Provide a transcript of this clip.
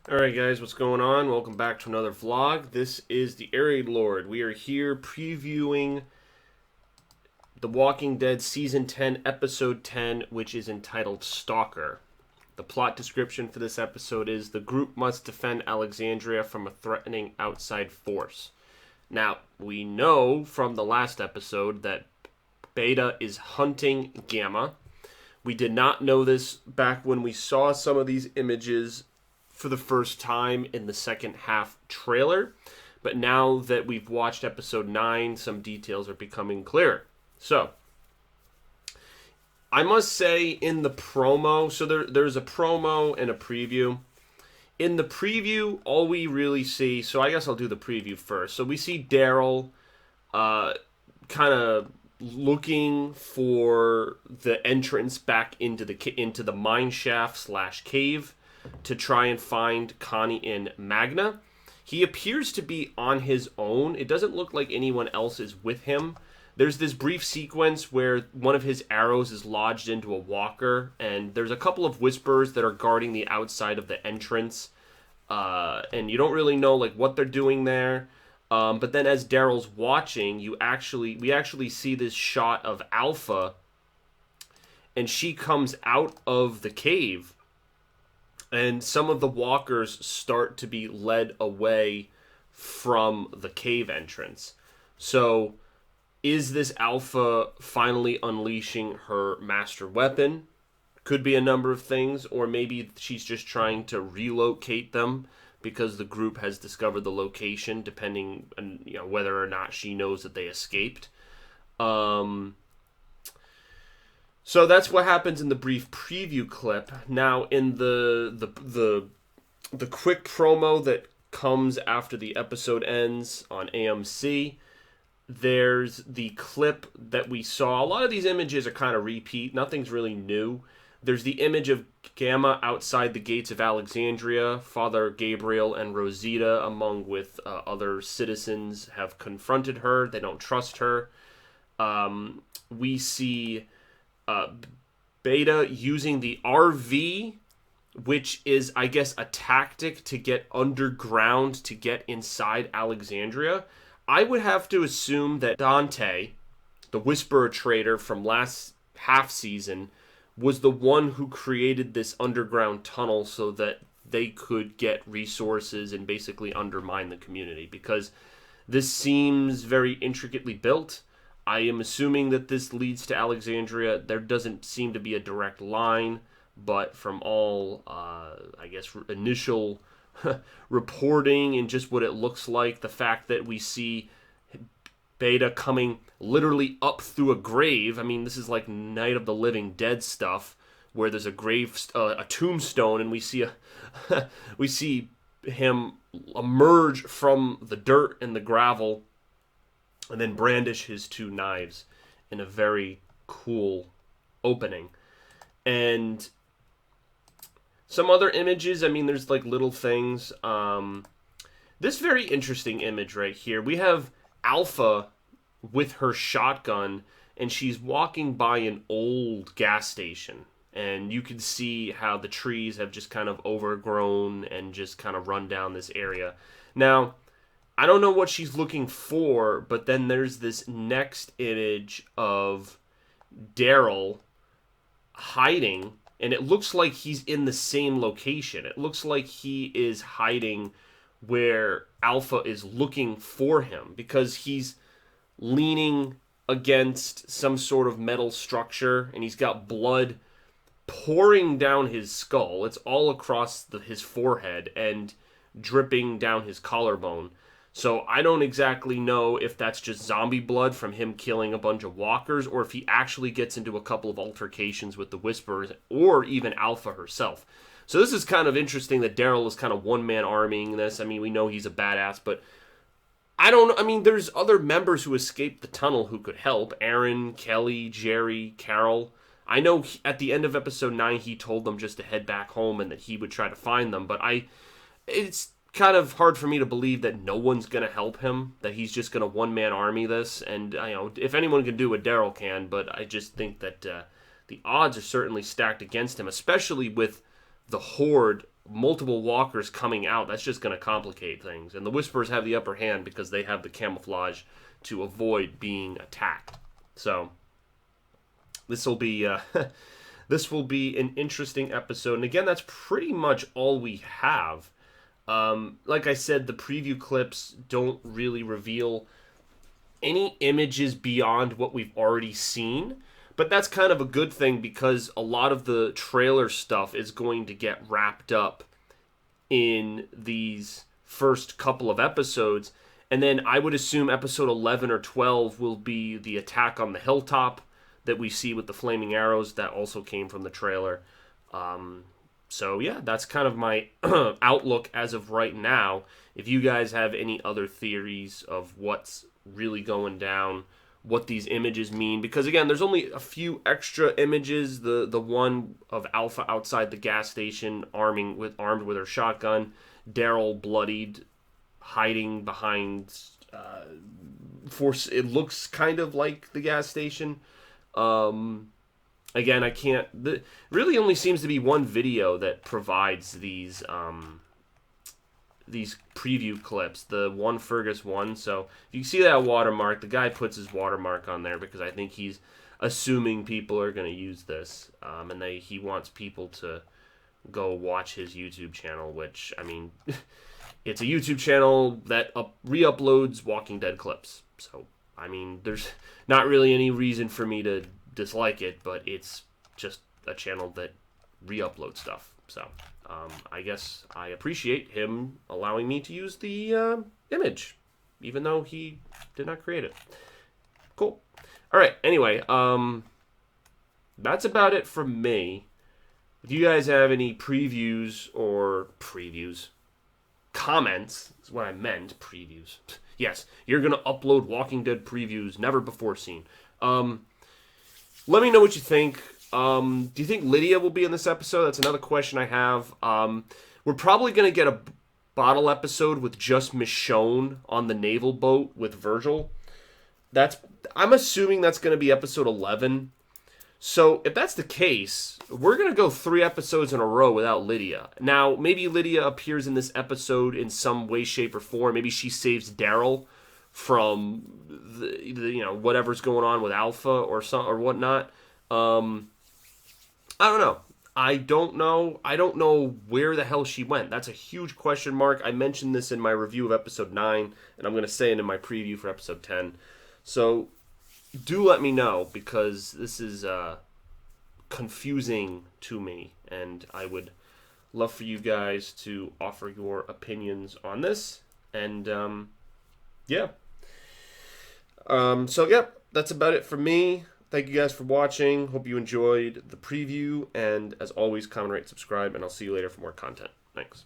Alright guys, what's going on? Welcome back to another vlog. This is the Arid Lord. We are here previewing The Walking Dead Season 10, Episode 10, which is entitled Stalker. The plot description for this episode is the group must defend Alexandria from a threatening outside force. Now, we know from the last episode that Beta is hunting Gamma. We did not know this back when we saw some of these images for the first time in the second half trailer, but now that we've watched episode 9, some details are becoming clearer. So, I must say in the promo, so there's a promo and a preview. In the preview, all we really see, so I guess I'll do the preview first. So we see Daryl kind of looking for the entrance back into the mine shaft slash cave to try and find Connie and Magna. He appears to be on his own. It doesn't look like anyone else is with him. There's this brief sequence where one of his arrows is lodged into a walker, and there's a couple of Whisperers that are guarding the outside of the entrance, and you don't really know like what they're doing there. But then as Daryl's watching, we actually see this shot of Alpha, and she comes out of the cave, and some of the walkers start to be led away from the cave entrance. So, is this Alpha finally unleashing her master weapon? Could be a number of things, or maybe she's just trying to relocate them because the group has discovered the location, depending on whether or not she knows that they escaped. So that's what happens in the brief preview clip. Now, in the quick promo that comes after the episode ends on AMC, there's the clip that we saw. A lot of these images are kind of repeat. Nothing's really new. There's the image of Gamma outside the gates of Alexandria. Father Gabriel and Rosita, among with other citizens, have confronted her. They don't trust her. We see Beta using the RV, which is, I guess, a tactic to get underground to get inside Alexandria. I would have to assume that Dante, the Whisperer trader from last half season, was the one who created this underground tunnel so that they could get resources and basically undermine the community, because this seems very intricately built. I am assuming that this leads to Alexandria. There doesn't seem to be a direct line, but from all, I guess, initial reporting and just what it looks like, the fact that we see Beta coming literally up through a grave. I mean, this is like Night of the Living Dead stuff, where there's a tombstone, and we see him emerge from the dirt and the gravel, and then brandish his two knives in a very cool opening. And some other images, I mean, there's like little things. This very interesting image right here. We have Alpha with her shotgun, and she's walking by an old gas station. And you can see how the trees have just kind of overgrown and just kind of run down this area. Now, I don't know what she's looking for, but then there's this next image of Daryl hiding, and it looks like he's in the same location. It looks like he is hiding where Alpha is looking for him, because he's leaning against some sort of metal structure, and he's got blood pouring down his skull. It's all across his forehead and dripping down his collarbone. So I don't exactly know if that's just zombie blood from him killing a bunch of walkers, or if he actually gets into a couple of altercations with the Whisperers, or even Alpha herself. So this is kind of interesting that Daryl is kind of one-man arming this. I mean, we know he's a badass, but I don't know. I mean, there's other members who escaped the tunnel who could help. Aaron, Kelly, Jerry, Carol. I know at the end of episode 9 he told them just to head back home and that he would try to find them, but it's kind of hard for me to believe that no one's going to help him, that he's just going to one-man army this. And, if anyone can do what Daryl can, but I just think that the odds are certainly stacked against him, especially with the Horde multiple walkers coming out, that's just going to complicate things. And the Whisperers have the upper hand because they have the camouflage to avoid being attacked. So this will be this will be an interesting episode. And again, that's pretty much all we have. Like I said, the preview clips don't really reveal any images beyond what we've already seen. But that's kind of a good thing because a lot of the trailer stuff is going to get wrapped up in these first couple of episodes. And then I would assume episode 11 or 12 will be the attack on the hilltop that we see with the flaming arrows. That also came from the trailer. So yeah, that's kind of my outlook as of right now. If you guys have any other theories of what's really going down, what these images mean, because again, there's only a few extra images. The one of Alpha outside the gas station, armed with her shotgun, Daryl bloodied, hiding behind. It looks kind of like the gas station. Again, I can't. Really, only seems to be one video that provides these preview clips, the one Fergus one. So if you see that watermark, the guy puts his watermark on there because I think he's assuming people are going to use this, and he wants people to go watch his YouTube channel, which, I mean, it's a YouTube channel that re-uploads Walking Dead clips. So, I mean, there's not really any reason for me to dislike it, but it's just a channel that re-uploads stuff. So, I guess I appreciate him allowing me to use the image, even though he did not create it. Cool. All right. Anyway, that's about it from me. If you guys have any previews, comments is what I meant. Previews. Yes, you're gonna upload Walking Dead previews never before seen. Let me know what you think. Do you think Lydia will be in this episode? That's another question I have. We're probably going to get a bottle episode with just Michonne on the naval boat with Virgil. I'm assuming that's going to be episode 11. So if that's the case, we're going to go 3 episodes in a row without Lydia. Now, maybe Lydia appears in this episode in some way, shape, or form. Maybe she saves Daryl from whatever's going on with Alpha or whatnot. I don't know. I don't know where the hell she went. That's a huge question mark. I mentioned this in my review of episode 9, and I'm going to say it in my preview for episode 10. So do let me know, because this is confusing to me, and I would love for you guys to offer your opinions on this. And yeah. So yeah, that's about it for me. Thank you guys for watching. Hope you enjoyed the preview. And as always, comment, rate, subscribe, and I'll see you later for more content. Thanks.